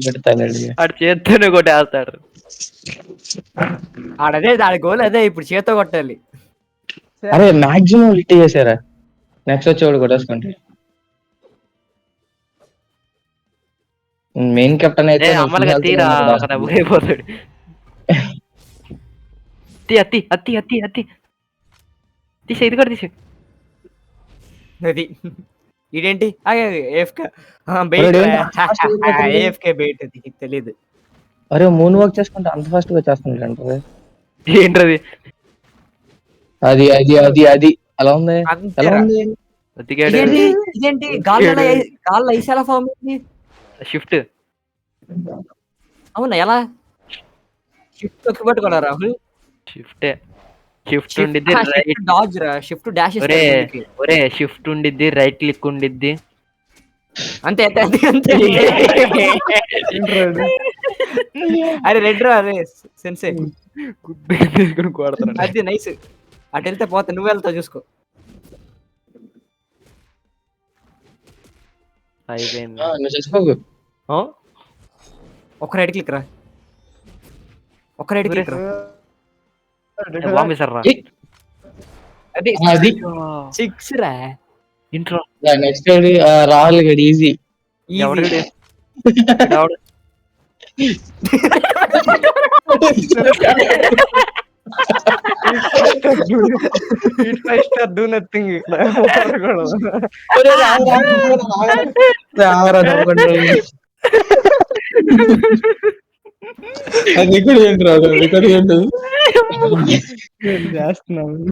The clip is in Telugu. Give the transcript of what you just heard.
పెడతానండి. ఆడు చేత్తోనే కొట్టేస్తాడు. ఆడదే ఆడి గోల్ అదే ఇప్పుడు చేత్తో కొట్టాలి. అరే మాక్సిమం హిట్ చేశారా? నెక్స్ట్ వచ్చేవాడు కొట్టేసుకుంటే మెయిన్ కెప్టెన్ అయితే అమ్మలుగా తీరా ఒక దెబ్బకి అయిపోతాడు. అత్తి అత్తి అత్తి అత్తి తీసే ఇది కూడా తీసే. అది ఇదేంటి ఏఎఫ్కే బెయిట్ అది తెలీదు. అరే మూన్ వాక్ చేసుకుంటే అంత ఫాస్ట్ గా చేస్తుంటారు. ఏంటది? అది అది అది అది అలా ఉంది. ఎలా ఉంది? ఇదేంటి గాల్లో ఐస్ ఎలా ఫామ్ అయింది? షిఫ్ట్. అవునా ఎలా? షిఫ్ట్ ఒక్క పట్టుకోరా రాహుల్? షిఫ్ట్ ఉండిద్ది రైట్ డాజ్ రా షిఫ్ట్ డాష్ ఒరే షిఫ్ట్ ఉండిద్ది రైట్ క్లిక్ ఉండిద్ది అంతే అంతే అంతే అంతే. అరే రెడ్ రా అరే సెన్సే కొడతాను. అది నైస్. అటు వెళ్తే పోతా నువ్వు వెళ్తావు చూసుకో. అయిపోయింది. నువ్వు చేసుకోకు. ఒక్క రైట్ క్లిక్ రా. ఒక్క రైట్ క్లిక్ రా. బాంబేసర్ రా. అది అది 6 రా. ఇంట్రో నెక్స్ట్ రాహుల్ గడి ఈజీ. ఎవడు do nothing. అది ఇక్కడ ఏంటి రాదు ఇక్కడ ఏంటి చేస్తున్నావు